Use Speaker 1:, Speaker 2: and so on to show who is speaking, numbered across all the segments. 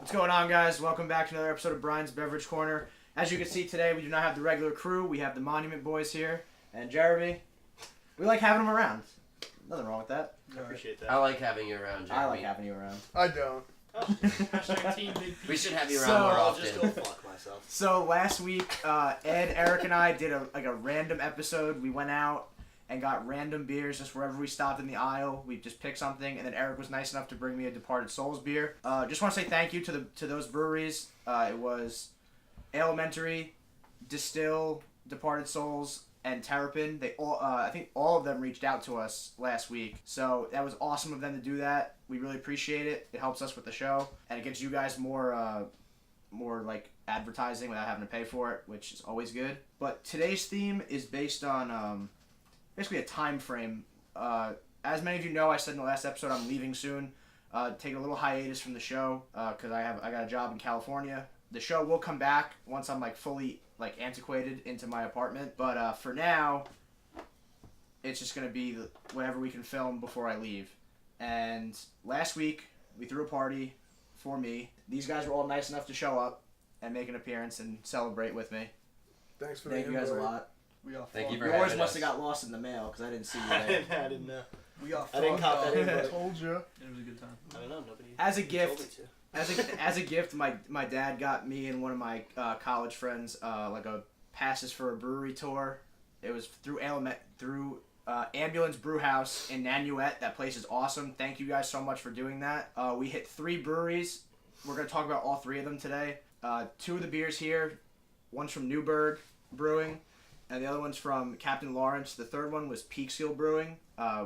Speaker 1: What's going on, guys? Welcome back to another episode of Brian's Beverage Corner. As you can see today, we do not have the regular crew. We have the Monument Boys here. And Jeremy. We like having them around. Nothing wrong with that.
Speaker 2: I appreciate that.
Speaker 3: I like having you around, Jeremy.
Speaker 1: I like having you around.
Speaker 4: I don't.
Speaker 3: We should have you around more
Speaker 2: I'll
Speaker 3: often.
Speaker 2: just go fuck myself.
Speaker 1: So last week, Ed, Eric, and I did a random episode. We went out and got random beers just wherever we stopped in the aisle. We just picked something, and then Eric was nice enough to bring me a Departed Souls beer. Just want to say thank you to those breweries. It was Elementary, Distill, Departed Souls, and Terrapin. They all, I think all of them reached out to us last week. So that was awesome of them to do that. We really appreciate it. It helps us with the show, and it gets you guys more like advertising without having to pay for it, which is always good. But today's theme is based on basically a time frame. As many of you know, I said in the last episode I'm leaving soon, taking a little hiatus from the show because I got a job in California. The show will come back once I'm fully antiquated into my apartment, but for now, it's just gonna be whatever we can film before I leave. And last week we threw a party for me. These guys were all nice enough to show up and make an appearance and celebrate with me.
Speaker 4: Thanks for
Speaker 1: Thank you guys a lot.
Speaker 2: We got
Speaker 3: Thank you for
Speaker 1: Yours
Speaker 3: having
Speaker 1: must
Speaker 3: us.
Speaker 1: have got lost in the mail because I didn't see you
Speaker 2: I
Speaker 1: there.
Speaker 2: didn't know.
Speaker 4: We got
Speaker 2: I didn't cop that in,
Speaker 4: I
Speaker 2: but
Speaker 4: told you.
Speaker 5: It was a good time.
Speaker 2: I don't know. Nobody.
Speaker 1: As a
Speaker 2: told
Speaker 1: gift,
Speaker 2: me to.
Speaker 1: as a gift, my dad got me and one of my college friends a passes for a brewery tour. It was through Ambulance Brew House in Nanuet. That place is awesome. Thank you guys so much for doing that. We hit 3 breweries. We're gonna talk about all 3 of them today. 2 of the beers here, one's from Newburgh Brewing, and the other one's from Captain Lawrence. The third one was Peekskill Brewing.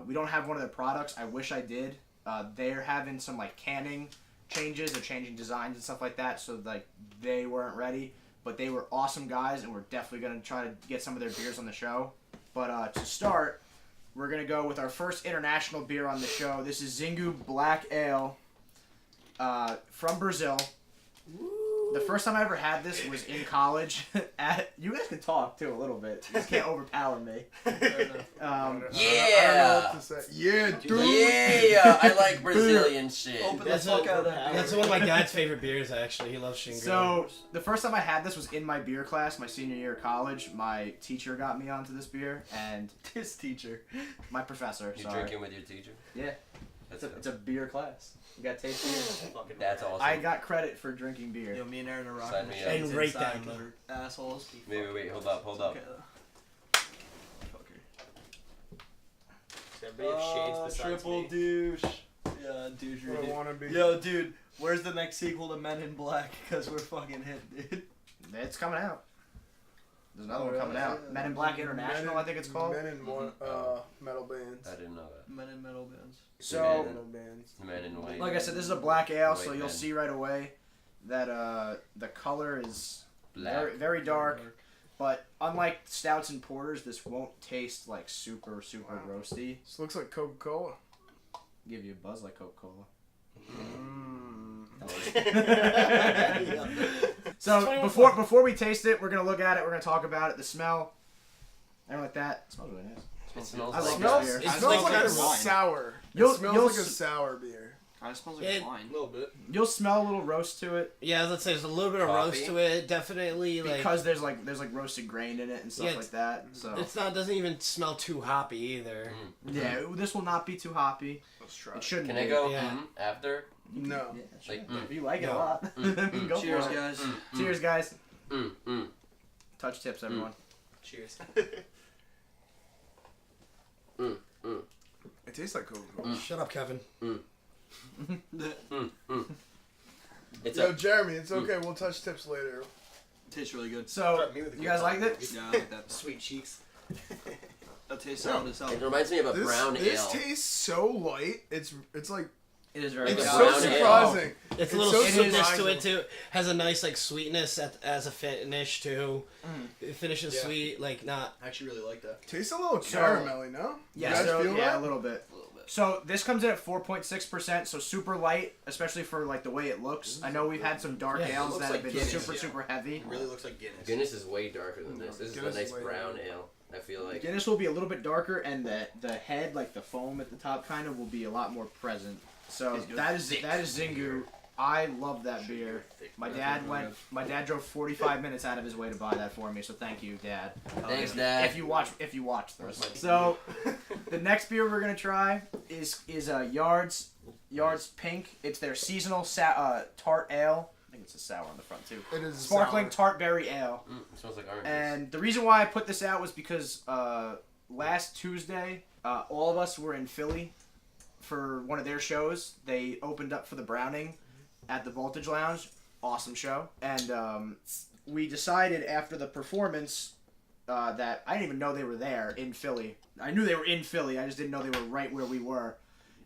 Speaker 1: We don't have one of their products. I wish I did. They're having some canning changes. They're changing designs and stuff like that, so they weren't ready. But they were awesome guys, and we're definitely gonna try to get some of their beers on the show. But to start, we're gonna go with our first international beer on the show. This is Xingu Black Ale from Brazil. The first time I ever had this was in college. You guys can talk too a little bit. You just can't overpower me.
Speaker 4: I don't know
Speaker 3: Yeah!
Speaker 4: what to say. Yeah, dude.
Speaker 3: Yeah! I like Brazilian shit.
Speaker 2: Open the
Speaker 5: That's
Speaker 2: fuck
Speaker 5: what-
Speaker 2: out of that.
Speaker 5: That's one of my dad's favorite beers, actually. He loves Xingu.
Speaker 1: So the first time I had this was in my beer class, my senior year of college. My teacher got me onto this beer, and
Speaker 2: His teacher.
Speaker 1: my professor.
Speaker 3: You
Speaker 1: Sorry.
Speaker 3: drinking with your teacher?
Speaker 1: Yeah, it's a beer class. You got to taste beer.
Speaker 2: Fucking
Speaker 3: That's awesome.
Speaker 1: I got credit for drinking beer.
Speaker 2: Yo, me and Aaron are rocking
Speaker 3: Sign
Speaker 2: the
Speaker 3: me
Speaker 2: shades
Speaker 3: up.
Speaker 5: And rate
Speaker 2: inside
Speaker 5: them.
Speaker 2: 'cause we're assholes.
Speaker 3: Wait, hold up.
Speaker 2: Okay, though. Does everybody have shades besides
Speaker 6: Triple
Speaker 2: me?
Speaker 6: douche. Yeah, douche.
Speaker 4: What I want to be.
Speaker 6: Yo, dude, where's the next sequel to Men in Black? Because we're fucking hit, dude.
Speaker 1: It's coming out. There's another one
Speaker 4: Oh,
Speaker 1: coming
Speaker 4: yeah.
Speaker 1: out. Men in Black International, I think it's called.
Speaker 4: Men in metal bands.
Speaker 3: I didn't know that.
Speaker 6: Men in metal bands.
Speaker 1: So,
Speaker 4: Metal bands.
Speaker 3: The man in white.
Speaker 1: like I said, this is a black ale, so
Speaker 3: White
Speaker 1: you'll
Speaker 3: men.
Speaker 1: see right away that the color is
Speaker 3: Black.
Speaker 1: very, very dark. But unlike stouts and porters, this won't taste super
Speaker 4: Wow.
Speaker 1: roasty.
Speaker 4: This looks like Coca-Cola.
Speaker 1: Give you a buzz like Coca-Cola.
Speaker 2: Yeah.
Speaker 1: So before we taste it, we're gonna look at it. We're gonna talk about it. The smell, everything like that. It smells really nice.
Speaker 3: It smells
Speaker 1: I
Speaker 3: like
Speaker 1: love
Speaker 4: Smells,
Speaker 1: this
Speaker 4: it
Speaker 1: beer.
Speaker 5: It's
Speaker 4: smells
Speaker 5: like
Speaker 4: like a
Speaker 5: kind of wine.
Speaker 4: sour.
Speaker 1: You'll-
Speaker 4: It smells
Speaker 1: you'll
Speaker 4: like a
Speaker 1: s-
Speaker 4: sour beer.
Speaker 6: Kind of smells like
Speaker 5: It-
Speaker 6: wine.
Speaker 2: A little bit.
Speaker 1: You'll smell a little roast to it
Speaker 5: yeah, let's say there's a little bit of roast
Speaker 3: Coffee?
Speaker 5: to it. Definitely, like
Speaker 1: because there's roasted grain in it and stuff
Speaker 5: Yeah,
Speaker 1: like that. So
Speaker 5: it's not doesn't even smell too hoppy either.
Speaker 1: yeah, this will not be too hoppy.
Speaker 4: Let's try
Speaker 1: It
Speaker 4: it.
Speaker 1: shouldn't.
Speaker 3: Can
Speaker 1: be.
Speaker 3: I go
Speaker 5: Yeah.
Speaker 3: after?
Speaker 4: No.
Speaker 1: Yeah, sure.
Speaker 3: Like,
Speaker 1: If you like it a
Speaker 5: No.
Speaker 1: lot, go
Speaker 6: Cheers,
Speaker 1: for it.
Speaker 6: guys.
Speaker 1: Cheers, guys.
Speaker 3: Mm.
Speaker 1: Touch tips, everyone.
Speaker 2: Cheers.
Speaker 4: It tastes like Coca-Cola.
Speaker 5: Shut up, Kevin.
Speaker 3: It's
Speaker 4: Yo,
Speaker 3: a
Speaker 4: Jeremy, it's okay. We'll touch tips later.
Speaker 6: Tastes really good.
Speaker 1: So
Speaker 2: Me with a
Speaker 1: you guys
Speaker 2: good
Speaker 1: liked
Speaker 2: time.
Speaker 1: it?
Speaker 6: Yeah, I like that.
Speaker 2: Sweet cheeks.
Speaker 6: That tastes solid as hell.
Speaker 3: It reminds me of a brown
Speaker 4: this
Speaker 3: ale.
Speaker 4: tastes so light. It's like
Speaker 1: It is very
Speaker 4: it's
Speaker 1: good.
Speaker 4: so
Speaker 3: brown ale.
Speaker 4: surprising.
Speaker 5: It's
Speaker 4: It's
Speaker 5: a little
Speaker 4: so
Speaker 5: sweetness to
Speaker 4: surprising.
Speaker 5: it too. Has a nice sweetness as a finish too. It finishes
Speaker 2: Yeah.
Speaker 5: sweet, not.
Speaker 6: I actually really like that.
Speaker 4: Tastes a little
Speaker 1: So-
Speaker 4: caramelly, no?
Speaker 1: Yeah,
Speaker 4: You guys
Speaker 1: so,
Speaker 4: feel
Speaker 1: yeah,
Speaker 4: that?
Speaker 1: a little bit.
Speaker 6: A little bit.
Speaker 1: So this comes in at 4.6%, so super light, especially for the way it looks. I know we've had some dark
Speaker 5: Yeah, it
Speaker 1: ales
Speaker 2: looks
Speaker 1: that have
Speaker 2: like
Speaker 1: been
Speaker 2: Guinness,
Speaker 1: super,
Speaker 2: yeah.
Speaker 1: super heavy.
Speaker 2: It really looks like Guinness.
Speaker 3: Guinness is way darker than this. This is
Speaker 4: Guinness
Speaker 3: a
Speaker 4: is
Speaker 3: nice
Speaker 4: way
Speaker 3: brown
Speaker 4: darker.
Speaker 3: ale. I feel like.
Speaker 1: Guinness will be a little bit darker, and the head, the foam at the top, kind of will be a lot more present. So
Speaker 6: Tastes good.
Speaker 1: that is Xingu. I love that beer. My dad drove 45 minutes out of his way to buy that for me, so thank you, Dad.
Speaker 3: Thanks, Dad.
Speaker 1: If you watch this. So, the next beer we're gonna try is Yards Pink. It's their seasonal tart ale. I think it's a sour on the front too.
Speaker 4: It is
Speaker 1: Sparkling
Speaker 4: sour.
Speaker 1: tart berry ale.
Speaker 3: It smells like oranges.
Speaker 1: And the reason why I put this out was because last Tuesday, all of us were in Philly for one of their shows. They opened up for the Browning at the Voltage Lounge. Awesome show. And we decided after the performance that I didn't even know they were there in Philly. I knew they were in Philly. I just didn't know they were right where we were.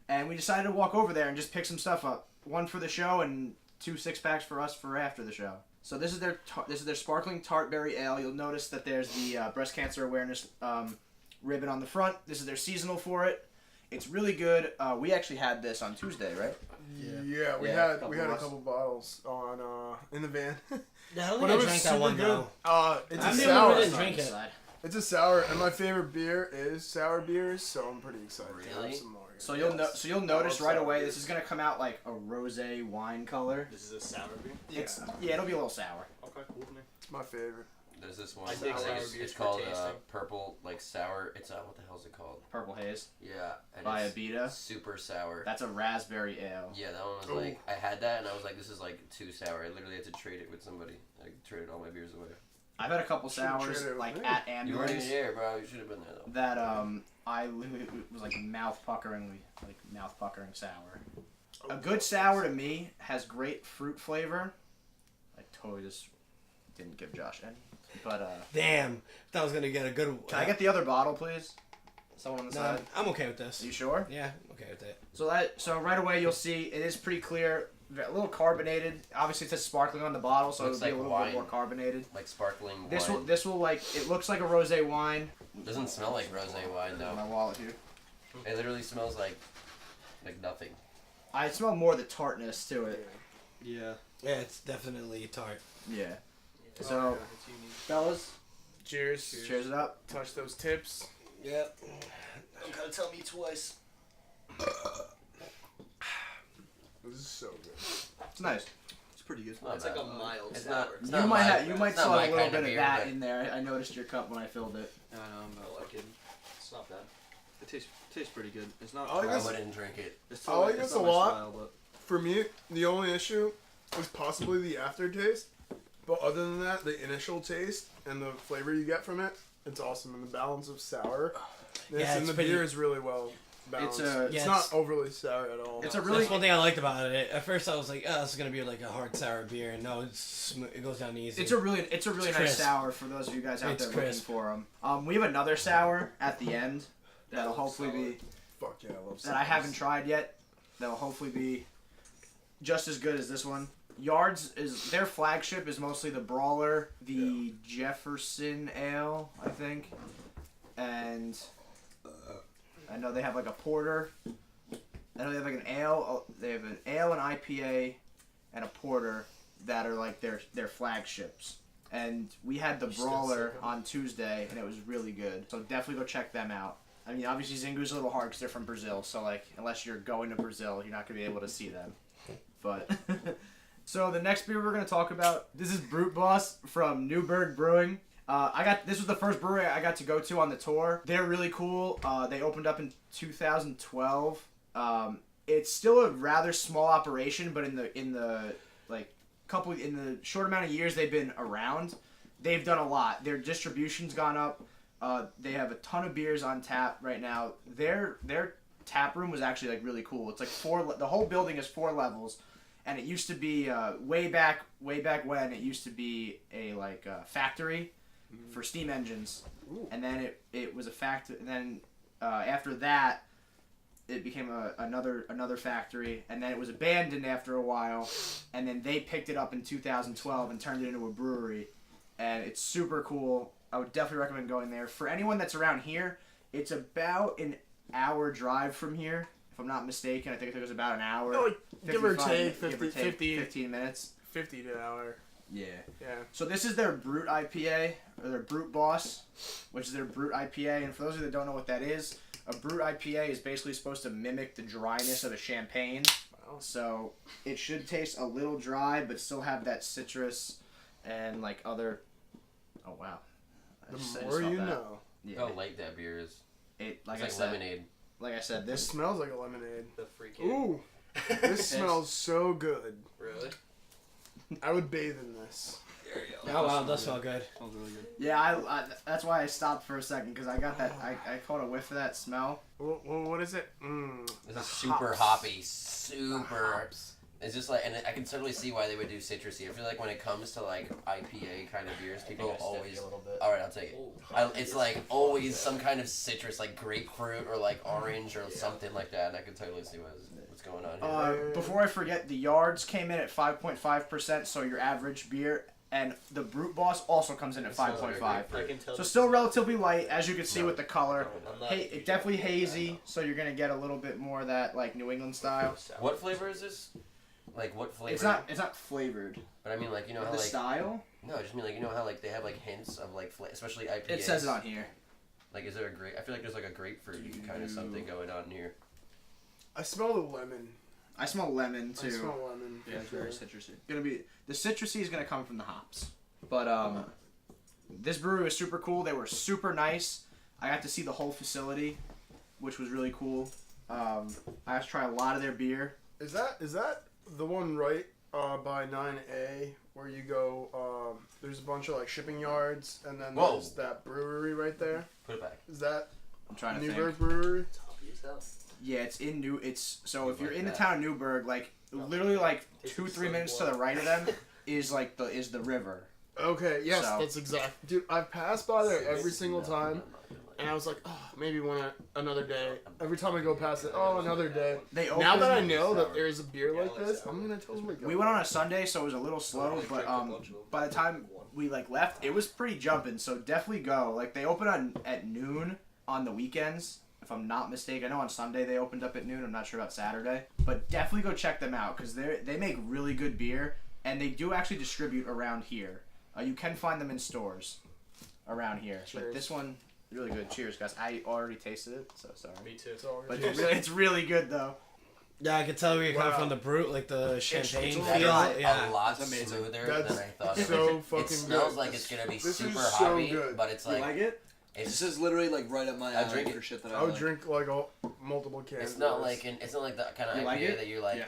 Speaker 1: And we decided to walk over there and just pick some stuff up. One for the show and 2 6-packs for us for after the show. So this is their sparkling tart berry ale. You'll notice that there's the breast cancer awareness ribbon on the front. This is their seasonal for it. It's really good. We actually had this on Tuesday, right?
Speaker 4: Yeah, we had a couple bottles on in the van.
Speaker 5: Yeah, I don't
Speaker 4: But
Speaker 5: think
Speaker 4: it
Speaker 5: I
Speaker 4: was
Speaker 5: drank that
Speaker 4: super
Speaker 5: one
Speaker 4: good.
Speaker 5: though.
Speaker 4: It's
Speaker 5: I
Speaker 4: a
Speaker 5: knew
Speaker 4: sour.
Speaker 5: we didn't drink it.
Speaker 4: It's a sour, and my favorite beer is sour beers, so I'm pretty excited to
Speaker 3: Really?
Speaker 4: have some more.
Speaker 1: So you'll notice right away this is gonna come out like a rosé wine color.
Speaker 2: This is a sour beer?
Speaker 1: Yeah, it'll be a little sour.
Speaker 2: Okay, cool with me.
Speaker 4: It's my favorite.
Speaker 3: There's this one.
Speaker 2: I dig sour
Speaker 3: it's
Speaker 2: beers for
Speaker 3: called
Speaker 2: tasting.
Speaker 3: purple, like sour. It's what the hell is it called?
Speaker 1: Purple Haze
Speaker 3: Yeah. And
Speaker 1: by
Speaker 3: it's
Speaker 1: Abita.
Speaker 3: super sour.
Speaker 1: That's a raspberry ale.
Speaker 3: Yeah, that one was
Speaker 4: Ooh.
Speaker 3: like, I had that and I was like, this is like too sour. I literally had to trade it with somebody. I traded all my beers away.
Speaker 1: I've had a couple
Speaker 4: Should've
Speaker 1: sours
Speaker 4: traded it
Speaker 1: like
Speaker 4: with me.
Speaker 1: at
Speaker 3: You weren't even
Speaker 1: Ambulance
Speaker 3: there, bro. You should have been there though.
Speaker 1: that I literally was like mouth puckering sour. A good sour to me has great fruit flavor. I totally just didn't give Josh any. But
Speaker 5: Damn, thought I was gonna get a good.
Speaker 1: can I get the other bottle, please? Someone on the
Speaker 5: No,
Speaker 1: side.
Speaker 5: I'm okay with this.
Speaker 1: Are you sure?
Speaker 5: Yeah, I'm okay with it.
Speaker 1: So right away you'll see it is pretty clear, a little carbonated. Obviously it says sparkling on the bottle, so
Speaker 3: Looks
Speaker 1: it'll be
Speaker 3: like
Speaker 1: a little
Speaker 3: wine.
Speaker 1: bit more carbonated.
Speaker 3: Like sparkling
Speaker 1: This
Speaker 3: wine.
Speaker 1: will like it looks like a rosé wine.
Speaker 3: Doesn't smell like rosé wine
Speaker 1: My
Speaker 3: though.
Speaker 1: wallet here.
Speaker 3: It literally smells like nothing.
Speaker 1: I smell more the tartness to it.
Speaker 6: Yeah.
Speaker 5: Yeah, it's definitely tart.
Speaker 1: Yeah.
Speaker 2: Oh,
Speaker 1: So,
Speaker 2: yeah, it's unique.
Speaker 1: fellas,
Speaker 4: Cheers.
Speaker 1: cheers it up.
Speaker 4: Touch those tips.
Speaker 5: Yep. Don't gotta tell me twice.
Speaker 4: This is so good.
Speaker 1: It's nice.
Speaker 6: It's pretty good.
Speaker 3: It's not
Speaker 2: It's like
Speaker 3: bad.
Speaker 2: a mild
Speaker 3: It's
Speaker 2: sour.
Speaker 3: not. It's
Speaker 1: You
Speaker 3: not
Speaker 1: might
Speaker 3: my,
Speaker 1: have, you might
Speaker 3: it's not
Speaker 1: still
Speaker 3: my
Speaker 1: have a little
Speaker 3: kind
Speaker 1: bit
Speaker 3: of
Speaker 1: of
Speaker 3: beer,
Speaker 1: that
Speaker 3: but
Speaker 1: in there. I noticed your cup when I filled it.
Speaker 6: I know,
Speaker 2: I like it. It's not bad.
Speaker 6: it tastes pretty good. It's not.
Speaker 4: I like
Speaker 3: I
Speaker 4: this.
Speaker 3: wouldn't drink it.
Speaker 6: It's
Speaker 4: I like
Speaker 6: it's
Speaker 4: this
Speaker 6: not
Speaker 4: a
Speaker 6: my
Speaker 4: lot.
Speaker 6: Style, but
Speaker 4: For me, the only issue was possibly the aftertaste. But other than that, the initial taste and the flavor you get from it, it's awesome. And the balance of sour.
Speaker 5: Yeah,
Speaker 4: And
Speaker 5: it's
Speaker 4: the
Speaker 5: pretty-
Speaker 4: beer is really well balanced.
Speaker 1: a-
Speaker 4: It's
Speaker 5: Yeah,
Speaker 4: not
Speaker 5: it's-
Speaker 4: overly sour at all.
Speaker 1: It's a really
Speaker 5: That's one thing I liked about it. At first, I was like, "Oh, this is gonna be like a hard sour beer," and no, it goes down easy.
Speaker 1: It's a really nice
Speaker 5: crisp.
Speaker 1: sour for those of you guys out
Speaker 5: It's
Speaker 1: there
Speaker 5: crisp.
Speaker 1: looking for them. We have another sour at the end that'll
Speaker 2: looks
Speaker 1: hopefully be
Speaker 4: Fuck yeah, I love
Speaker 1: that I haven't tried yet. That'll hopefully be just as good as this one. Yards is their flagship is mostly the Brawler, the Jefferson Ale, I think, and I know they have like a porter. I know they have like an ale. They have an ale, an IPA, and a porter that are like their flagships. And we had the Brawler on Tuesday, and it was really good. So definitely go check them out. I mean, obviously Xingu's a little hard because they're from Brazil, so like unless you're going to Brazil, you're not gonna be able to see them. But so the next beer we're gonna talk about, this is Brute Boss from Newburgh Brewing. This was the first brewery I got to go to on the tour. They're really cool. They opened up in 2012. It's still a rather small operation, but in the short amount of years they've been around, they've done a lot. Their distribution's gone up. They have a ton of beers on tap right now. Their tap room was actually like really cool. It's like the whole building is 4 levels, and it used to be way back when it used to be a factory for steam engines.
Speaker 4: Ooh.
Speaker 1: And then it was a factory. And then after that, it became another factory, and then it was abandoned after a while, and then they picked it up in 2012 and turned it into a brewery, and it's super cool. I would definitely recommend going there. For anyone that's around here, it's about an hour drive from here, if I'm not mistaken. I think it took us about an hour.
Speaker 4: No, like, give or
Speaker 1: 55
Speaker 4: take,
Speaker 1: give or
Speaker 4: 50
Speaker 1: 15 minutes.
Speaker 4: 50 to an hour.
Speaker 1: Yeah.
Speaker 4: Yeah.
Speaker 1: So this is their Brute IPA, or their Brute Boss, which is their Brute IPA. And for those of you that don't know what that is, a Brute IPA is basically supposed to mimic the dryness of a champagne. So it should taste a little dry, but still have that citrus and like other. Oh wow!
Speaker 4: The more you know.
Speaker 1: Yeah.
Speaker 3: How light that beer is.
Speaker 1: It like
Speaker 3: It's
Speaker 1: I
Speaker 3: like
Speaker 1: said.
Speaker 3: lemonade.
Speaker 1: Like I said,
Speaker 4: It
Speaker 1: this.
Speaker 4: smells like a lemonade.
Speaker 2: The freaking.
Speaker 4: Ooh, this smells so good.
Speaker 2: Really?
Speaker 4: I would bathe in this.
Speaker 2: There you
Speaker 5: Oh wow, it does smell good.
Speaker 6: Smells really good.
Speaker 1: Yeah, I that's why I stopped for a second because I got that. I caught a whiff of that smell.
Speaker 4: What is it?
Speaker 3: This is super hoppy. Super. It's just like, and I can certainly see why they would do citrusy. I feel like when it comes to like IPA kind of beers, people always.
Speaker 2: a little bit.
Speaker 3: All right, I'll take it. It's like always some kind of citrus, like grapefruit or like orange or something like that. And I can totally see what's going on here.
Speaker 1: Before I forget, the yards came in at 5.5%, so your average beer, and the Brute Boss also comes in at 5.5.
Speaker 2: I can tell.
Speaker 1: So still relatively light, as you can see with the color.
Speaker 2: I'm not-
Speaker 1: Hey, it definitely hazy, so you're gonna get a little bit more of that like New England style.
Speaker 3: What flavor is this? Like what flavor?
Speaker 1: It's not flavored.
Speaker 3: But I mean, like, you know how
Speaker 1: The
Speaker 3: like
Speaker 1: style?
Speaker 3: no, I just mean like, you know how like they have like hints of like especially IPAs.
Speaker 1: It says it on here.
Speaker 3: Like, is there a grape? I feel like there's like a grapefruit kind of something going on here.
Speaker 4: I smell the lemon.
Speaker 1: I smell lemon too.
Speaker 4: I smell lemon.
Speaker 1: Yeah, it's very citrusy. The citrusy is gonna come from the hops. But this brewery was super cool. They were super nice. I got to see the whole facility, which was really cool. I got to try a lot of their beer.
Speaker 4: Is that the one right by 9A where you go? There's a bunch of like shipping yards, and then
Speaker 3: Whoa.
Speaker 4: there's that brewery right there.
Speaker 3: Put it back.
Speaker 4: Is that
Speaker 1: I'm trying to
Speaker 4: Newburgh
Speaker 1: think.
Speaker 4: Brewery?
Speaker 2: Hoppy as hell.
Speaker 1: Yeah, it's in New. It's so if you're
Speaker 3: Like
Speaker 1: in the
Speaker 3: that.
Speaker 1: town of Newburgh, like literally like
Speaker 2: Tastes
Speaker 1: 2-3
Speaker 2: so
Speaker 1: minutes to
Speaker 2: good.
Speaker 1: the right of them is like the river.
Speaker 4: Okay, yes,
Speaker 1: So-
Speaker 4: that's exact. Dude, I've passed by there every single time, and I was like, oh, maybe another day. Every time I go past it, oh, another day.
Speaker 1: They
Speaker 4: Now
Speaker 1: opened-
Speaker 4: that I know that there's a beer
Speaker 2: Yeah, I
Speaker 4: like
Speaker 2: like
Speaker 4: this,
Speaker 2: sour.
Speaker 4: I'm gonna totally go.
Speaker 1: We went on a Sunday, so it was a little slow,
Speaker 2: I
Speaker 1: but
Speaker 2: drank a bunch of them.
Speaker 1: by the time we like left, it was pretty jumping. So definitely go. Like they open at noon on the weekends, if I'm not mistaken. I know on Sunday they opened up at noon. I'm not sure about Saturday, but definitely go check them out because they make really good beer, and they do actually distribute around here. You can find them in stores around here. But
Speaker 4: Cheers.
Speaker 1: this one, really good. Cheers, guys. I already tasted it, so sorry.
Speaker 2: Me too.
Speaker 4: It's all
Speaker 1: But
Speaker 4: good.
Speaker 1: it's really good though.
Speaker 5: Yeah, I could tell where you're coming
Speaker 4: Wow.
Speaker 5: from the brute, like the champagne
Speaker 1: it's
Speaker 5: feel.
Speaker 1: a lot-
Speaker 5: Yeah.
Speaker 3: A lot
Speaker 1: It's amazing.
Speaker 3: smoother
Speaker 4: That's
Speaker 3: than I thought.
Speaker 4: so fucking
Speaker 3: It smells
Speaker 4: good.
Speaker 3: like it's gonna be
Speaker 4: This
Speaker 3: super
Speaker 4: is so
Speaker 3: hoppy,
Speaker 4: good.
Speaker 3: but it's like,
Speaker 1: it?
Speaker 3: it's
Speaker 6: This is literally like right up my
Speaker 3: I
Speaker 6: alley
Speaker 3: drink
Speaker 6: for
Speaker 3: it.
Speaker 6: shit that
Speaker 4: I
Speaker 6: I
Speaker 4: would
Speaker 6: like.
Speaker 4: drink like multiple cans.
Speaker 3: it's not
Speaker 4: of
Speaker 3: like
Speaker 4: this.
Speaker 3: it's not like that kind of
Speaker 1: You
Speaker 3: IPA
Speaker 1: like it?
Speaker 3: that you're like.
Speaker 1: Yeah.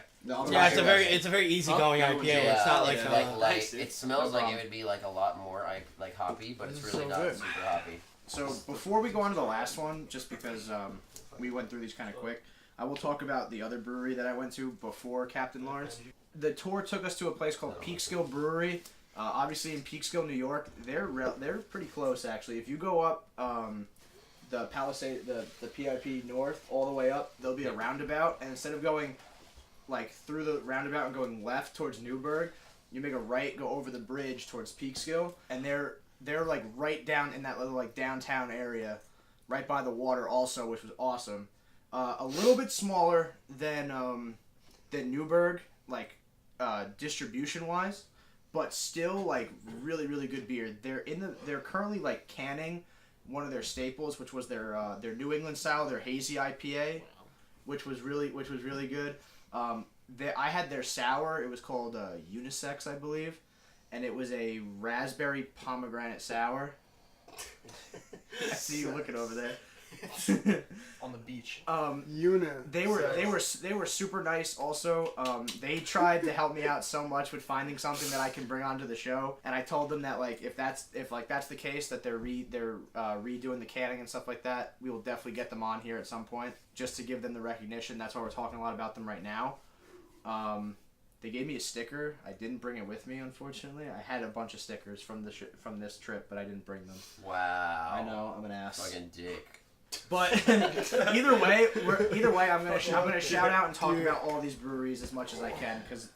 Speaker 5: Yeah, it's a very easygoing
Speaker 1: Huh?
Speaker 5: IPA.
Speaker 1: Yeah,
Speaker 5: It's not like
Speaker 3: like light.
Speaker 1: Thanks, dude.
Speaker 3: It smells
Speaker 1: No
Speaker 3: like it
Speaker 1: problem.
Speaker 3: would be like a lot more like hoppy, but
Speaker 4: This
Speaker 3: it's
Speaker 4: is
Speaker 3: really
Speaker 4: so
Speaker 3: not
Speaker 4: good.
Speaker 3: super hoppy.
Speaker 1: So before we go on to the last one, just because we went through these kind of quick, I will talk about the other brewery that I went to before Captain Lawrence. The tour took us to a place called Peekskill Brewery. Obviously in Peekskill, New York, they're pretty close actually. If you go up the Palisade, the PIP North, all the way up, there'll be a roundabout, and instead of going like through the roundabout and going left towards Newburgh, you make a right, go over the bridge towards Peekskill, and they're like right down in that little like downtown area, right by the water also, which was awesome. A little bit smaller than Newburgh, like distribution wise, but still like really really good beer. They're currently like canning one of their staples, which was their New England style, their hazy IPA, which was really good. I had their sour. It was called Unisex, I believe, and it was a raspberry pomegranate sour. I see you looking over there.
Speaker 6: On the beach.
Speaker 1: They were super nice. Also, they tried to help me out so much with finding something that I can bring onto the show, and I told them that like if that's the case, that they're redoing the canning and stuff like that, we will definitely get them on here at some point just to give them the recognition. That's why we're talking a lot about them right now. They gave me a sticker. I didn't bring it with me, unfortunately. I had a bunch of stickers from this trip, but I didn't bring them.
Speaker 3: Wow.
Speaker 1: I know, I'm an ass.
Speaker 3: Fucking dick.
Speaker 1: But either way, I'm gonna shout out and talk about all these breweries as much as I can because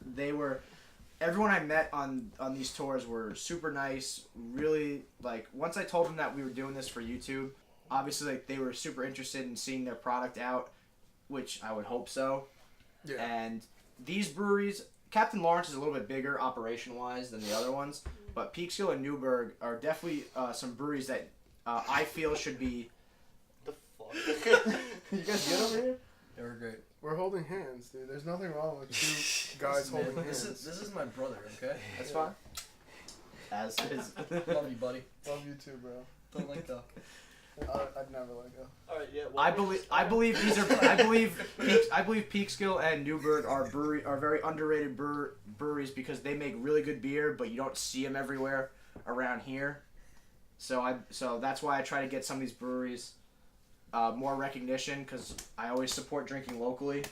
Speaker 1: everyone I met on these tours were super nice. Really, like once I told them that we were doing this for YouTube, obviously like they were super interested in seeing their product out, which I would hope so.
Speaker 4: Yeah.
Speaker 1: And these breweries, Captain Lawrence is a little bit bigger operation wise than the other ones, but Peekskill and Newburgh are definitely some breweries that I feel should be.
Speaker 2: The fuck?
Speaker 1: You guys good over here?
Speaker 6: They were great.
Speaker 4: We're holding hands, dude. There's nothing wrong with two guys holding hands.
Speaker 6: This is my brother, okay?
Speaker 1: That's fine. As is.
Speaker 6: Love you, buddy.
Speaker 4: Love you too, bro.
Speaker 6: Don't let go.
Speaker 4: I'd never let go.
Speaker 2: Alright, yeah.
Speaker 1: I believe Peekskill and Newburgh are very underrated breweries because they make really good beer, but you don't see them everywhere around here. So that's why I try to get some of these breweries more recognition because I always support drinking locally.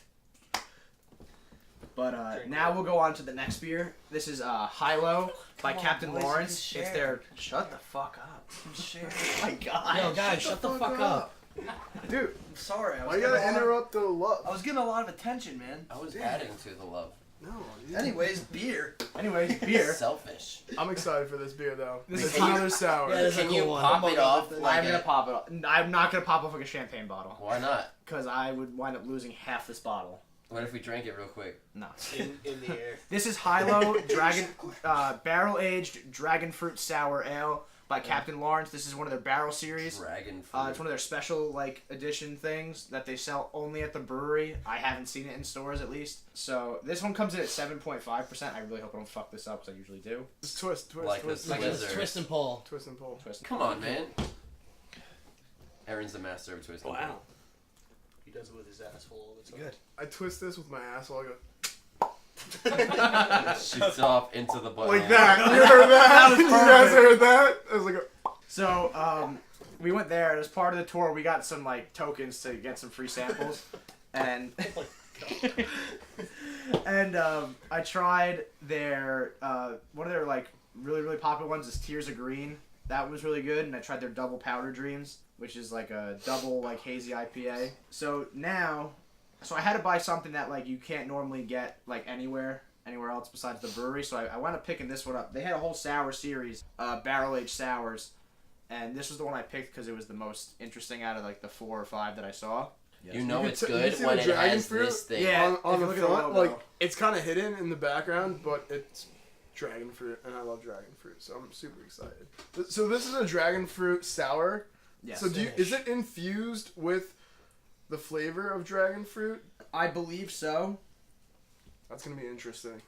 Speaker 1: But now we'll go on to the next beer. This is Hilo by Captain Lawrence. It's their shut the fuck up. Oh my God.
Speaker 5: Yo, guys, shut the fuck up.
Speaker 4: Dude,
Speaker 6: I'm sorry.
Speaker 4: why you gotta interrupt the love?
Speaker 6: I was getting a lot of attention, man.
Speaker 3: I was adding to the love.
Speaker 4: No, dude.
Speaker 6: Anyways, beer.
Speaker 1: Anyways, beer.
Speaker 3: Selfish.
Speaker 4: I'm excited for this beer though. This is
Speaker 3: Can you-
Speaker 4: another sour.
Speaker 5: Yeah, this is a
Speaker 3: Can
Speaker 5: cool
Speaker 3: you
Speaker 5: one.
Speaker 3: pop it off?
Speaker 1: I'm
Speaker 3: Like
Speaker 1: gonna pop it off. I'm not gonna pop off like a champagne bottle
Speaker 3: Why not?
Speaker 1: because I would wind up losing half this bottle.
Speaker 3: What if we drank it real quick?
Speaker 1: No.
Speaker 2: in the air.
Speaker 1: This is Hilo barrel aged dragon fruit sour ale by Captain Lawrence. This is one of their barrel series.
Speaker 3: Dragon fruit.
Speaker 1: It's one of their special edition things that they sell only at the brewery. I haven't seen it in stores at least. So this one comes in at 7.5%. I really hope I don't fuck this up because I usually do.
Speaker 4: Just twist,
Speaker 3: Like
Speaker 4: twist,
Speaker 3: a
Speaker 5: Like
Speaker 3: Wizard.
Speaker 5: this twist and pull.
Speaker 4: twist and pull.
Speaker 1: Twist.
Speaker 3: Come on, man. Aaron's the master of twisting.
Speaker 5: Wow.
Speaker 2: He does it with his asshole all the time.
Speaker 5: Good.
Speaker 4: I twist this with my asshole. I go
Speaker 3: Shoots off into the butt.
Speaker 4: like that. You heard that?
Speaker 1: was
Speaker 4: You guys
Speaker 1: perfect.
Speaker 4: heard that? I was like,
Speaker 1: So we went there, and as part of the tour, we got some tokens to get some free samples, and and I tried their one of their really really popular ones is Tears of Green. That was really good, and I tried their Double Powder Dreams, which is like a double hazy IPA. So now, I had to buy something that you can't normally get anywhere else besides the brewery. So I wound up picking this one up. They had a whole sour series, barrel aged sours, and this was the one I picked because it was the most interesting out of the 4 or 5 that I saw.
Speaker 3: You know
Speaker 4: You
Speaker 3: it's
Speaker 4: can
Speaker 3: good
Speaker 4: see
Speaker 3: when
Speaker 4: the
Speaker 3: it
Speaker 4: dragon
Speaker 3: has
Speaker 4: fruit?
Speaker 3: this thing.
Speaker 1: Yeah.
Speaker 4: on
Speaker 1: if you
Speaker 4: the
Speaker 1: look at the
Speaker 4: front,
Speaker 1: logo.
Speaker 4: it's kind of hidden in the background, but it's dragon fruit, and I love dragon fruit, so I'm super excited. So this is a dragon fruit sour.
Speaker 1: Yes.
Speaker 4: So is it infused with the flavor of dragon fruit?
Speaker 1: I believe so.
Speaker 4: That's gonna be interesting.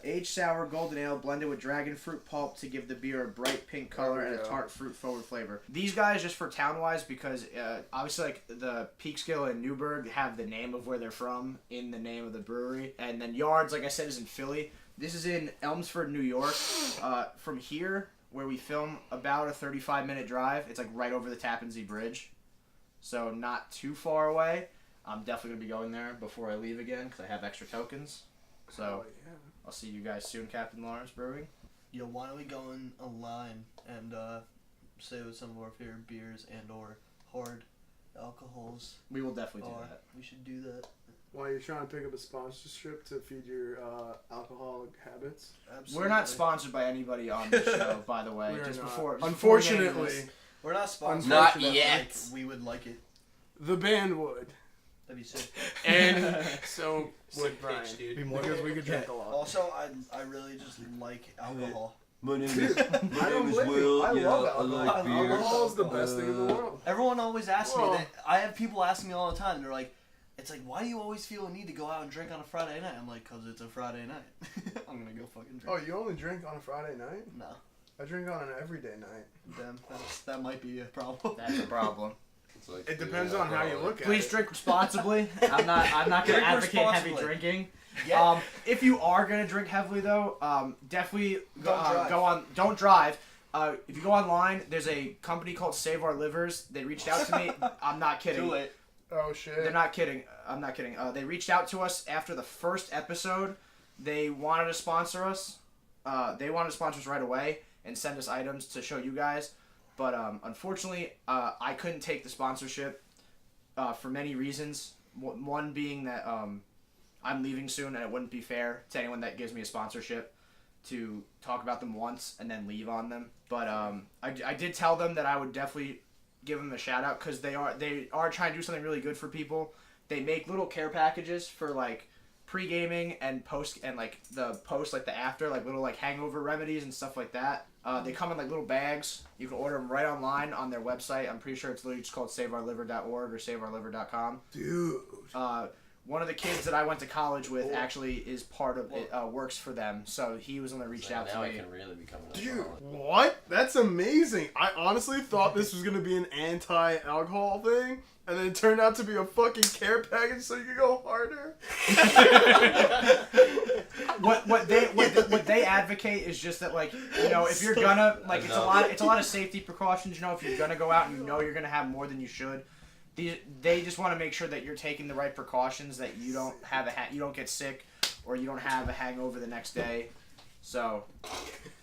Speaker 1: Aged sour golden ale blended with dragon fruit pulp to give the beer a bright pink color
Speaker 4: There we
Speaker 1: and a
Speaker 4: go.
Speaker 1: tart fruit forward flavor. These guys, just for town wise, because obviously the Peekskill and Newburgh have the name of where they're from in the name of the brewery, and then Yards, like I said, is in Philly. This is in Elmsford, New York. From here, where we film, about a 35-minute drive. It's right over the Tappan Zee Bridge, so not too far away. I'm definitely gonna be going there before I leave again because I have extra tokens. So.
Speaker 4: Oh, yeah.
Speaker 1: I'll see you guys soon, Captain Lawrence Brewing.
Speaker 6: Yo, why don't we go in a line and say what some of our favorite beers and or hard alcohols
Speaker 1: We will definitely do
Speaker 6: are?
Speaker 1: that.
Speaker 6: We should do that.
Speaker 4: Why are you trying to pick up a sponsorship to feed your alcoholic habits?
Speaker 6: Absolutely.
Speaker 1: We're not sponsored by anybody on the show, by the way.
Speaker 4: We are
Speaker 1: Just
Speaker 4: not.
Speaker 1: before,
Speaker 4: Unfortunately,
Speaker 6: We're not sponsored.
Speaker 3: Not
Speaker 6: but,
Speaker 3: yet.
Speaker 6: we would like it.
Speaker 4: the band would,
Speaker 6: That'd be sick.
Speaker 4: and so would
Speaker 2: Sick
Speaker 4: Brian,
Speaker 2: pitch, dude.
Speaker 5: Be more.
Speaker 4: because we could drink a lot.
Speaker 6: Also, I really just like alcohol.
Speaker 3: My name is,
Speaker 4: I don't blame you. I love alcohol. Alcohol is the best thing in the world.
Speaker 6: Everyone always asks me
Speaker 4: Whoa.
Speaker 6: that. I have people asking me all the time. They're like, it's why do you always feel a need to go out and drink on a Friday night? I'm like, because it's a Friday night. I'm going to go fucking drink.
Speaker 4: Oh, you only drink on a Friday night?
Speaker 6: No.
Speaker 4: I drink on an everyday night.
Speaker 6: Then that might be a problem.
Speaker 1: That's a problem.
Speaker 3: It's like
Speaker 4: It depends on how you look at
Speaker 1: Please
Speaker 4: it.
Speaker 1: drink responsibly. I'm not gonna
Speaker 6: Drink
Speaker 1: advocate heavy
Speaker 6: responsibly.
Speaker 1: drinking.
Speaker 6: Yeah.
Speaker 1: If you are gonna drink heavily though, definitely
Speaker 6: Don't drive.
Speaker 1: go on. Don't drive. If you go online, there's a company called Save Our Livers. They reached out to me. I'm not kidding.
Speaker 6: Too late.
Speaker 4: Oh shit.
Speaker 1: They're not kidding. I'm not kidding. They reached out to us after the first episode. They wanted to sponsor us. They wanted to sponsor us right away and send us items to show you guys. But unfortunately, I couldn't take the sponsorship for many reasons. One being that I'm leaving soon and it wouldn't be fair to anyone that gives me a sponsorship to talk about them once and then leave on them. But I did tell them that I would definitely give them a shout out because they are trying to do something really good for people. They make little care packages for pre-gaming and post and like the after, like little like hangover remedies and stuff like that. They come in like little bags. You can order them right online on their website. I'm pretty sure it's literally just called saveourliver.org or saveourliver.com.
Speaker 4: Dude.
Speaker 1: One of the kids that I went to college with actually is part of it, works for them. So he was the one that reached out to
Speaker 3: now
Speaker 1: me.
Speaker 3: I can really become an
Speaker 4: Dude,
Speaker 3: alcoholic.
Speaker 4: what? That's amazing. I honestly thought this was gonna be an anti-alcohol thing, and then it turned out to be a fucking care package so you could go harder.
Speaker 1: What they advocate is just that, like, you know, if you're gonna, like, it's a lot of safety precautions. You know, if you're gonna go out and you know you're gonna have more than you should, they just want to make sure that you're taking the right precautions, that you don't have you don't get sick, or you don't have a hangover the next day. So,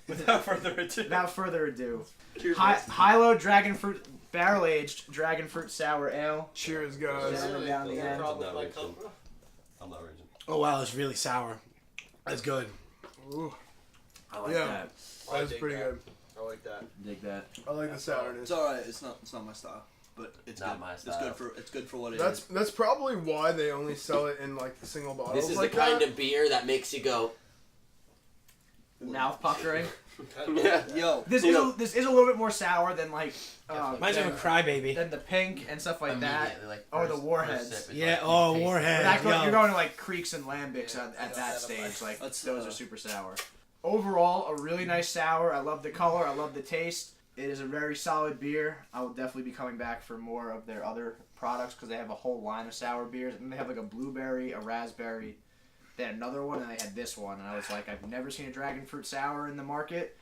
Speaker 6: Without further ado.
Speaker 2: Cheers.
Speaker 1: Hilo Dragon Fruit Barrel Aged Dragon Fruit Sour Ale.
Speaker 4: Cheers, guys.
Speaker 1: Yeah. Down the end.
Speaker 2: Problem with my
Speaker 3: I'm
Speaker 2: cup, bro?
Speaker 3: I'm not raging.
Speaker 5: Oh wow, it's really sour. That's good.
Speaker 4: Ooh,
Speaker 1: I like
Speaker 4: Yeah.
Speaker 1: that.
Speaker 2: I
Speaker 4: that's
Speaker 2: dig
Speaker 4: pretty
Speaker 2: that.
Speaker 4: good.
Speaker 2: I like that.
Speaker 1: Dig that.
Speaker 4: I like the
Speaker 6: It's
Speaker 4: sourness.
Speaker 6: alright. It's not my style, but it's
Speaker 3: Not
Speaker 6: good.
Speaker 3: my
Speaker 6: It's
Speaker 3: style.
Speaker 6: good for what it
Speaker 4: That's
Speaker 6: is.
Speaker 4: that's probably why they only sell it in like single bottles.
Speaker 3: This is
Speaker 4: like
Speaker 3: the kind
Speaker 4: that.
Speaker 3: of beer that makes you go.
Speaker 1: Mouth puckering.
Speaker 3: Yeah.
Speaker 6: Yo,
Speaker 1: This is a little bit more sour than like
Speaker 5: Reminds me of a crybaby.
Speaker 1: than the pink and stuff like that.
Speaker 3: Immediately, like,
Speaker 1: Oh, the
Speaker 3: first
Speaker 1: Warheads.
Speaker 3: sip, it's
Speaker 5: Yeah.
Speaker 3: like, you
Speaker 5: Oh,
Speaker 3: taste it.
Speaker 5: Warhead.
Speaker 1: You're
Speaker 5: Yo.
Speaker 1: going to like creeks and lambics
Speaker 2: Yeah,
Speaker 1: at that stage. Like
Speaker 6: That's,
Speaker 1: those are super sour. Overall, a really nice sour. I love the color. I love the taste. It is a very solid beer. I will definitely be coming back for more of their other products because they have a whole line of sour beers. And they have like a blueberry, a raspberry. They had another one, and they had this one. And I was like, I've never seen a dragon fruit sour in the market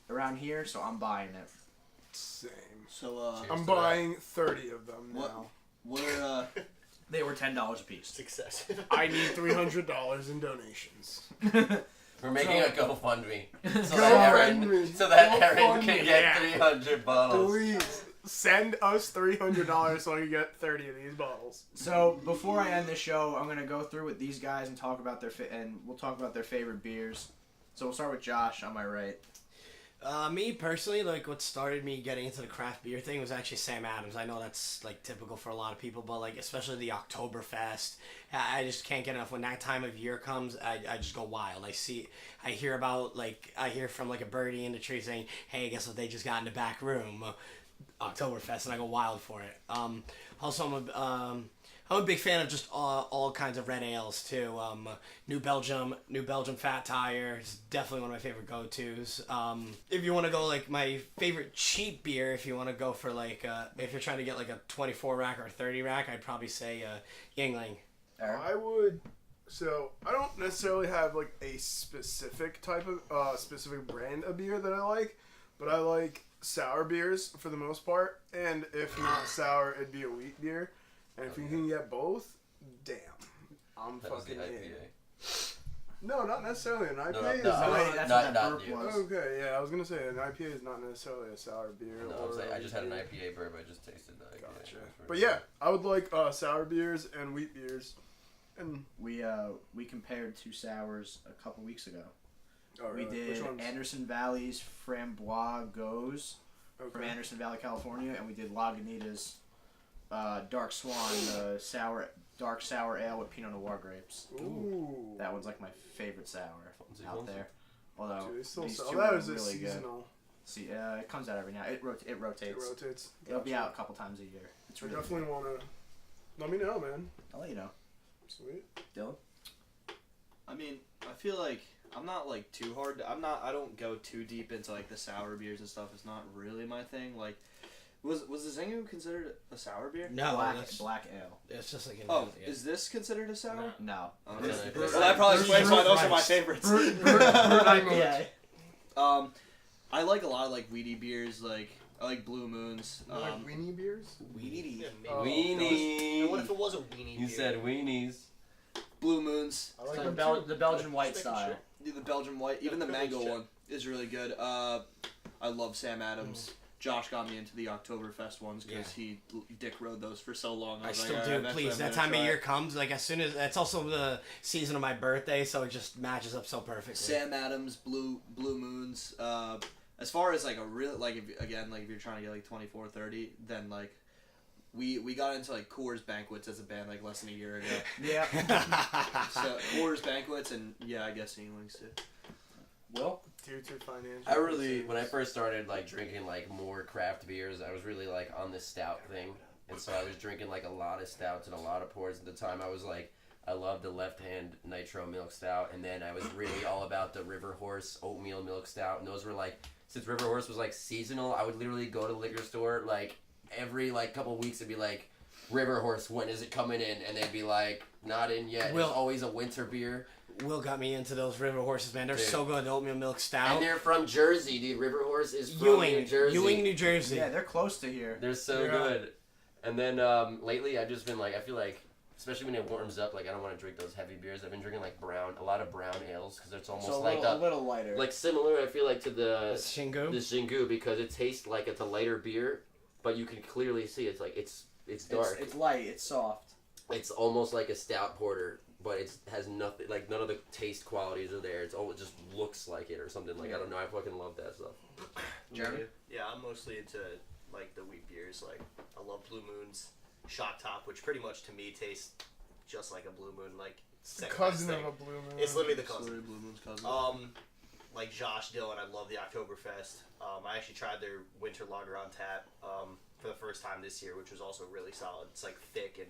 Speaker 1: around here, so I'm buying it.
Speaker 4: Same.
Speaker 6: so
Speaker 3: Cheers.
Speaker 4: I'm
Speaker 3: to
Speaker 4: buying 30 of them
Speaker 6: What?
Speaker 4: now.
Speaker 6: what are
Speaker 1: They were $10 a piece.
Speaker 2: Success.
Speaker 4: I need $300 in donations.
Speaker 3: We're making a GoFundMe so
Speaker 4: Go
Speaker 3: that Aaron,
Speaker 4: fund me.
Speaker 3: so that
Speaker 4: Go
Speaker 3: Aaron
Speaker 4: fund
Speaker 3: can
Speaker 4: me.
Speaker 3: get
Speaker 4: Yeah.
Speaker 3: 300 bottles.
Speaker 4: Please send us $300 so I can get 30 of these bottles.
Speaker 1: So before I end the show, I'm gonna go through with these guys and talk about and we'll talk about their favorite beers. So we'll start with Josh on my right.
Speaker 5: Me personally, like what started me getting into the craft beer thing was actually Sam Adams. I know that's like typical for a lot of people, but like especially the Oktoberfest, I just can't get enough. When that time of year comes, I just go wild. I hear from like a birdie in the tree saying, "Hey, guess what? They just got in the back room, Oktoberfest," and I go wild for it. Also, I'm a big fan of just all kinds of red ales too. New Belgium Fat Tire is definitely one of my favorite go-tos. If you want to go like my favorite cheap beer, if you want to go for like if you're trying to get like a 24 rack or a 30 rack, I'd probably say Yingling.
Speaker 4: I would. So I don't necessarily have like a specific type of specific brand of beer that I like, but I like sour beers for the most part. And if not sour, it'd be a wheat beer. And if you can get both, damn, I'm
Speaker 3: That was the
Speaker 4: fucking in.
Speaker 3: IPA.
Speaker 4: No, not necessarily. An IPA
Speaker 3: No,
Speaker 4: is
Speaker 3: no,
Speaker 4: not.
Speaker 1: That's
Speaker 3: not-
Speaker 1: what that
Speaker 3: not
Speaker 1: burp
Speaker 3: you.
Speaker 1: was.
Speaker 4: Okay, yeah, I was gonna say an IPA is not necessarily a sour beer.
Speaker 3: No,
Speaker 4: or
Speaker 3: I just had an
Speaker 4: beer.
Speaker 3: IPA burp. I just tasted the IPA.
Speaker 4: Gotcha.
Speaker 3: It was
Speaker 4: But
Speaker 3: really
Speaker 4: yeah, I would like sour beers and wheat beers. And
Speaker 1: We compared two sours a couple weeks ago.
Speaker 4: oh,
Speaker 1: We
Speaker 4: really? Which
Speaker 1: did
Speaker 4: ones?
Speaker 1: Anderson Valley's Framboise Goes from
Speaker 4: Okay.
Speaker 1: Anderson Valley, California, and we did Lagunitas Dark Swan, the dark sour ale with Pinot Noir grapes.
Speaker 4: Ooh.
Speaker 1: That one's like my favorite sour
Speaker 3: Fancy,
Speaker 1: out
Speaker 3: fancy.
Speaker 1: there. Although
Speaker 4: Dude, they still
Speaker 1: these
Speaker 4: sell
Speaker 1: two
Speaker 4: that.
Speaker 1: are
Speaker 4: Is it
Speaker 1: really good.
Speaker 4: seasonal?
Speaker 1: See, it comes out every now. It rotates.
Speaker 4: It rotates.
Speaker 1: It'll be
Speaker 4: Gotcha.
Speaker 1: out a couple times a year. It's
Speaker 4: I
Speaker 1: really
Speaker 4: definitely want to. Let me know, man.
Speaker 1: I'll let you know.
Speaker 4: Sweet.
Speaker 1: Dylan?
Speaker 6: I mean, I feel like I'm not like too hard. I don't go too deep into like the sour beers and stuff. It's not really my thing. Like, was the Xingu considered a sour beer?
Speaker 5: No,
Speaker 1: Black ale.
Speaker 5: it's just like
Speaker 6: Oh, is this considered a sour?
Speaker 1: No.
Speaker 6: Oh,
Speaker 3: This-
Speaker 6: okay.
Speaker 3: this-
Speaker 6: Well, that probably
Speaker 1: this-
Speaker 6: explains why those are my
Speaker 5: Rice.
Speaker 6: favorites.
Speaker 1: Brewed IPA.
Speaker 6: I like a lot of like weedy beers. Like I like Blue Moons.
Speaker 4: You like weenie beers?
Speaker 6: Weedy.
Speaker 2: Yeah, maybe.
Speaker 4: Oh,
Speaker 3: Weenie.
Speaker 2: What if it was a weenie
Speaker 3: You
Speaker 2: beer?
Speaker 3: said weenies.
Speaker 6: Blue Moons.
Speaker 2: I like
Speaker 1: So
Speaker 2: them
Speaker 1: the
Speaker 2: too.
Speaker 1: Belgian white
Speaker 2: Just making
Speaker 1: style.
Speaker 2: sure.
Speaker 6: The Belgian white. Even the
Speaker 2: Yeah, privilege
Speaker 6: mango
Speaker 2: check.
Speaker 6: one is really good. I love Sam Adams. Josh got me into the Oktoberfest ones because he dick rode those for so long.
Speaker 5: I
Speaker 6: was
Speaker 5: still
Speaker 6: like,
Speaker 5: do.
Speaker 6: "Alright,
Speaker 5: Please,
Speaker 6: eventually
Speaker 5: that
Speaker 6: I'm
Speaker 5: time
Speaker 6: gonna
Speaker 5: of
Speaker 6: try
Speaker 5: year
Speaker 6: it."
Speaker 5: comes. Like as soon as it's also the season of my birthday, so it just matches up so perfectly.
Speaker 6: Sam Adams, Blue Moons. As far as like a real like if you're trying to get like 24, 30, then like we got into like Coors Banquets as a band like less than a year ago.
Speaker 1: Yeah.
Speaker 6: So Coors Banquets and yeah, I guess Inglings too.
Speaker 1: Will?
Speaker 4: Due to financial.
Speaker 3: I really, when I first started like drinking like more craft beers, I was really like on this stout thing, and so I was drinking like a lot of stouts and a lot of pours at the time. I was like, I loved the Left Hand Nitro Milk Stout, and then I was really all about the River Horse Oatmeal Milk Stout, and those were like, since River Horse was like seasonal, I would literally go to the liquor store like every like couple weeks and be like, River Horse, when is it coming in? And they'd be like, not in yet.
Speaker 5: Will-
Speaker 3: It's always a winter beer.
Speaker 5: Will got me into those River Horses, man. They're
Speaker 3: Dude.
Speaker 5: so good. The oatmeal milk stout.
Speaker 3: And they're from Jersey, dude. River Horse is from
Speaker 5: Ewing,
Speaker 3: New Jersey.
Speaker 5: Ewing, New Jersey.
Speaker 1: Yeah, they're close to here.
Speaker 3: They're so
Speaker 4: Yeah.
Speaker 3: good. And then lately, I've just been like, I feel like, especially when it warms up, like I don't want to drink those heavy beers. I've been drinking like a lot of brown ales because it's almost
Speaker 1: So
Speaker 3: like
Speaker 1: a little lighter.
Speaker 3: like similar. I feel like to the
Speaker 5: Xingu.
Speaker 3: Xingu because it tastes like it's a lighter beer, but you can clearly see it's like it's dark.
Speaker 1: It's light. It's soft.
Speaker 3: It's almost like a stout porter, but it has nothing, like none of the taste qualities are there. It's all, it just looks like it or something. Like I don't know. I fucking love that stuff.
Speaker 1: Jeremy?
Speaker 2: Yeah, I'm mostly into like the wheat beers. Like I love Blue Moon's Shot Top, which pretty much to me tastes just like a Blue Moon. Like
Speaker 4: The
Speaker 2: second
Speaker 4: cousin
Speaker 2: best
Speaker 4: of
Speaker 2: thing.
Speaker 4: a blue moon.
Speaker 2: It's literally the
Speaker 6: Sorry,
Speaker 2: cousin.
Speaker 6: Blue Moon's cousin.
Speaker 2: Like Josh Dillon, I love the Oktoberfest. I actually tried their winter lager on tap for the first time this year, which was also really solid. It's like thick and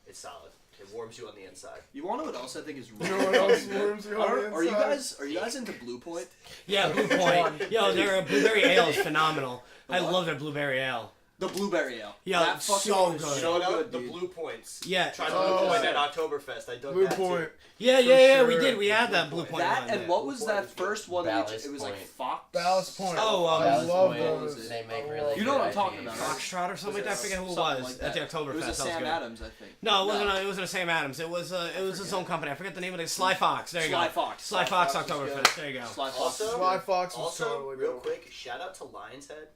Speaker 2: it's solid. It warms you on the inside.
Speaker 6: You want to know what else I think is
Speaker 4: You
Speaker 6: really
Speaker 4: know what else
Speaker 6: fucking good?
Speaker 4: warms you on the
Speaker 6: Are you
Speaker 4: inside?
Speaker 6: guys into Blue Point?
Speaker 5: Yeah, Blue Point. Yo, their blueberry ale is phenomenal. I love their blueberry ale.
Speaker 6: The blueberry ale.
Speaker 5: Yeah,
Speaker 6: That fucking
Speaker 5: so
Speaker 6: one is
Speaker 5: good.
Speaker 6: so
Speaker 2: Shout out
Speaker 6: good,
Speaker 2: the
Speaker 6: dude.
Speaker 2: Blue Points.
Speaker 5: Yeah.
Speaker 2: Tried the
Speaker 4: Oh,
Speaker 2: Blue Point
Speaker 4: yeah.
Speaker 2: at Oktoberfest. I dug
Speaker 4: Blue
Speaker 2: that
Speaker 4: Point.
Speaker 2: too.
Speaker 5: Yeah,
Speaker 4: For
Speaker 5: yeah, we
Speaker 4: sure.
Speaker 5: did. We had that Blue Point
Speaker 6: That
Speaker 5: one.
Speaker 6: and
Speaker 5: Yeah.
Speaker 6: what was
Speaker 2: Blue
Speaker 6: that
Speaker 2: Point is
Speaker 6: first one?
Speaker 3: Ballast
Speaker 6: It was like
Speaker 3: Point.
Speaker 6: Fox.
Speaker 4: Ballast Point.
Speaker 5: Oh,
Speaker 4: I
Speaker 3: Ballast
Speaker 4: love
Speaker 3: Point,
Speaker 4: those.
Speaker 3: They make
Speaker 4: I
Speaker 3: really
Speaker 4: love
Speaker 6: You know what I'm
Speaker 3: good
Speaker 6: talking
Speaker 3: IPAs.
Speaker 6: about, right?
Speaker 5: Foxtrot or something like that. I forget who it
Speaker 6: Something
Speaker 5: was
Speaker 6: like
Speaker 5: at the
Speaker 6: that.
Speaker 5: Oktoberfest.
Speaker 6: It was a
Speaker 5: That was
Speaker 6: Sam
Speaker 5: good.
Speaker 6: Adams, I think.
Speaker 5: No, it wasn't a Sam Adams. It was his own company. I forget the name of it. Sly Fox. There you
Speaker 6: Sly
Speaker 5: go.
Speaker 6: Fox.
Speaker 5: Sly Fox
Speaker 6: was
Speaker 5: Oktoberfest.
Speaker 6: good.
Speaker 5: There you go.
Speaker 6: Sly Fox.
Speaker 2: Also,
Speaker 4: Sly Fox was
Speaker 2: also
Speaker 4: totally
Speaker 2: real
Speaker 4: dope.
Speaker 2: quick, shout out to Lion's Head.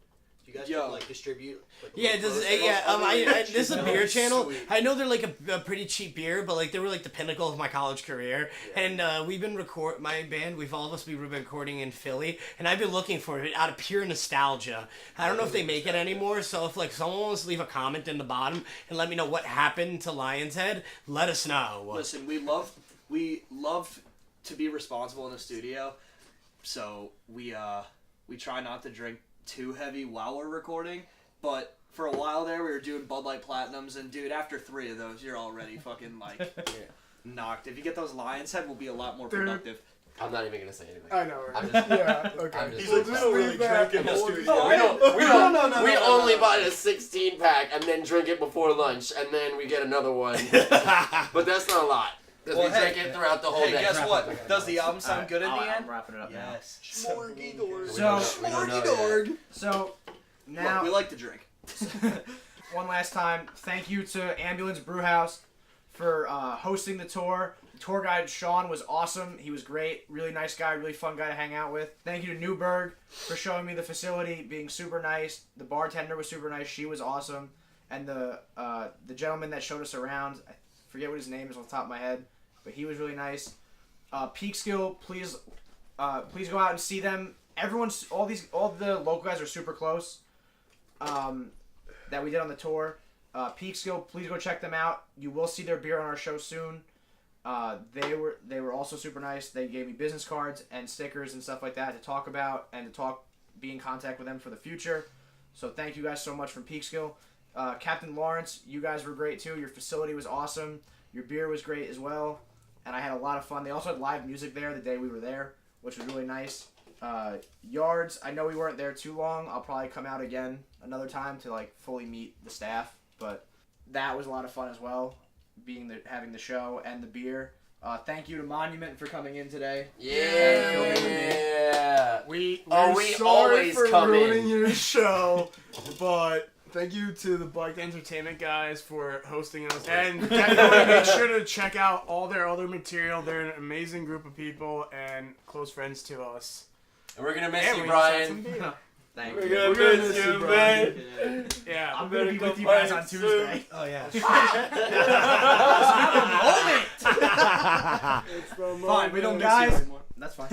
Speaker 2: You guys
Speaker 6: Yo.
Speaker 2: can like distribute. Like,
Speaker 5: Yeah,
Speaker 2: little
Speaker 5: this is,
Speaker 2: posters.
Speaker 5: yeah. This is a beer channel.
Speaker 6: Sweet.
Speaker 5: I know they're like a pretty cheap beer, but like they were like the pinnacle of my college career.
Speaker 2: Yeah.
Speaker 5: And we've been my band. We've all of us been recording in Philly, and I've been looking for it out of pure nostalgia. I don't know if they make it anymore. So if like someone wants to leave a comment in the bottom and let me know what happened to Lion's Head, let us know.
Speaker 6: Listen, we love to be responsible in the studio, so we try not to drink too heavy while we're recording. But for a while there, we were doing Bud Light Platinums, and dude, after 3 of those, you're already fucking like knocked. If you get those Lion's Head, we'll be a lot more
Speaker 4: Dude.
Speaker 6: productive.
Speaker 3: I'm not even gonna say anything.
Speaker 4: I know,
Speaker 3: I'm
Speaker 4: right?
Speaker 3: just-
Speaker 4: Yeah, okay.
Speaker 3: I'm just-
Speaker 4: We'll
Speaker 3: He's like,
Speaker 4: just leave that.
Speaker 2: drink in the
Speaker 4: We'll
Speaker 2: studio.
Speaker 4: just-
Speaker 3: We don't.
Speaker 6: No,
Speaker 3: We only buy a 16 pack and then drink it before lunch, and then we get another one. But that's not a lot because
Speaker 6: Well,
Speaker 3: we
Speaker 6: hey,
Speaker 3: drink it throughout the whole
Speaker 6: Hey,
Speaker 3: day.
Speaker 6: guess what? Does the album sound good in the
Speaker 1: I'm
Speaker 6: end?
Speaker 1: wrapping it up now.
Speaker 6: Yes.
Speaker 2: Smorgy Dorg.
Speaker 3: We
Speaker 1: So-
Speaker 3: don't know yet.
Speaker 1: So now
Speaker 6: Look, we like to drink.
Speaker 1: one last time, thank you to Ambulance Brewhouse for hosting the tour. The tour guide Sean was awesome. He was great. Really nice guy. Really fun guy to hang out with. Thank you to Newburgh for showing me the facility, being super nice. The bartender was super nice. She was awesome. And the gentleman that showed us around, I forget what his name is off the top of my head, but he was really nice. Peekskill, please go out and see them. All the local guys are super close. That we did on the tour. Peekskill, please go check them out. You will see their beer on our show soon. They were also super nice. They gave me business cards and stickers and stuff like that to talk about and to be in contact with them for the future. So thank you guys so much from Peekskill. Captain Lawrence, you guys were great too. Your facility was awesome. Your beer was great as well. And I had a lot of fun. They also had live music there the day we were there, which was really nice. Yards, I know we weren't there too long. I'll probably come out again another time to like fully meet the staff, but that was a lot of fun as well, having the show and the beer. Thank you to Monument for coming in today.
Speaker 3: Yeah.
Speaker 4: We're
Speaker 3: we
Speaker 4: sorry
Speaker 3: always
Speaker 4: for
Speaker 3: come
Speaker 4: ruining
Speaker 3: in.
Speaker 4: your show, but thank you to the Byked Entertainment guys for hosting us. And definitely make sure to check out all their other material. They're an amazing group of people and close friends to us.
Speaker 3: And we're gonna miss
Speaker 4: And
Speaker 3: you,
Speaker 4: we just had some
Speaker 3: Brian.
Speaker 4: beer.
Speaker 1: Thank
Speaker 3: We're
Speaker 1: you.
Speaker 3: gonna
Speaker 4: We're
Speaker 3: miss
Speaker 4: gonna
Speaker 3: you,
Speaker 4: miss you,
Speaker 3: man.
Speaker 4: Yeah.
Speaker 1: I'm gonna be with you guys on Tuesday.
Speaker 5: Oh yeah.
Speaker 4: It's the
Speaker 6: Fine,
Speaker 4: moment.
Speaker 6: we don't miss
Speaker 1: Guys.
Speaker 6: you anymore.
Speaker 1: That's fine.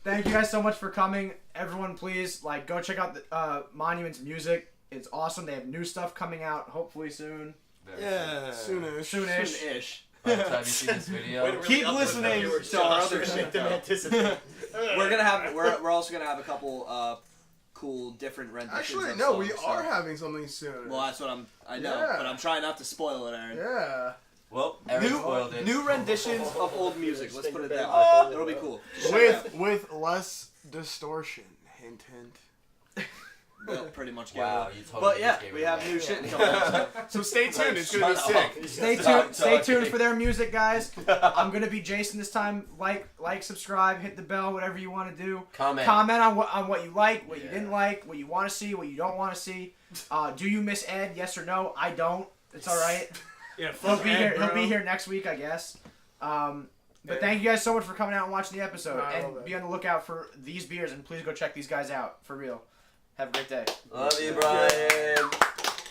Speaker 1: Thank you guys so much for coming. Everyone, please go check out the Monument's music. It's awesome. They have new stuff coming out hopefully soon.
Speaker 5: Yeah.
Speaker 4: Soonish.
Speaker 1: Soonish.
Speaker 6: Soon-ish.
Speaker 3: By the time you see this video,
Speaker 2: Way to really
Speaker 6: Keep
Speaker 2: uplift
Speaker 6: listening
Speaker 2: the viewers,
Speaker 6: to our
Speaker 2: Josh.
Speaker 6: other
Speaker 2: Make
Speaker 6: shit,
Speaker 2: them
Speaker 6: though.
Speaker 2: anticipate.
Speaker 6: We're also gonna have a couple cool different renditions.
Speaker 4: Actually,
Speaker 6: of
Speaker 4: no,
Speaker 6: songs,
Speaker 4: we
Speaker 6: so-
Speaker 4: are having something soon.
Speaker 6: Well, that's what I know,
Speaker 4: Yeah.
Speaker 6: but I'm trying not to spoil it, Aaron.
Speaker 4: Yeah.
Speaker 3: well, Eric spoiled it.
Speaker 6: New renditions of old music. Let's put it that
Speaker 2: Oh!
Speaker 6: way. It'll be cool. Just check it out.
Speaker 4: With less distortion. Hint, hint.
Speaker 6: They'll pretty much get
Speaker 3: Wow,
Speaker 6: it.
Speaker 3: you totally
Speaker 6: But yeah,
Speaker 3: just gave
Speaker 6: we
Speaker 3: it
Speaker 6: have
Speaker 3: away.
Speaker 6: new shit coming out.
Speaker 4: So stay tuned. It's gonna be
Speaker 3: Shut up.
Speaker 4: sick.
Speaker 1: Stay
Speaker 3: Stop
Speaker 1: tuned. Stay tuned
Speaker 3: talking.
Speaker 1: for their music, guys. I'm gonna be Jason this time. Like, subscribe, hit the bell, whatever you want to do.
Speaker 3: Comment.
Speaker 1: Comment on what you like, what you
Speaker 3: Yeah.
Speaker 1: didn't like, what you want to see, what you don't want to see. Do you miss Ed? Yes or no? I don't. It's all right.
Speaker 4: Yeah,
Speaker 1: He'll be here. He'll be here next week, I guess. But thank you guys so much for coming out and watching the episode.
Speaker 4: I love
Speaker 1: And
Speaker 4: it.
Speaker 1: be on the lookout for these beers. And please go check these guys out for real. Have a great day.
Speaker 3: Love you, Brian.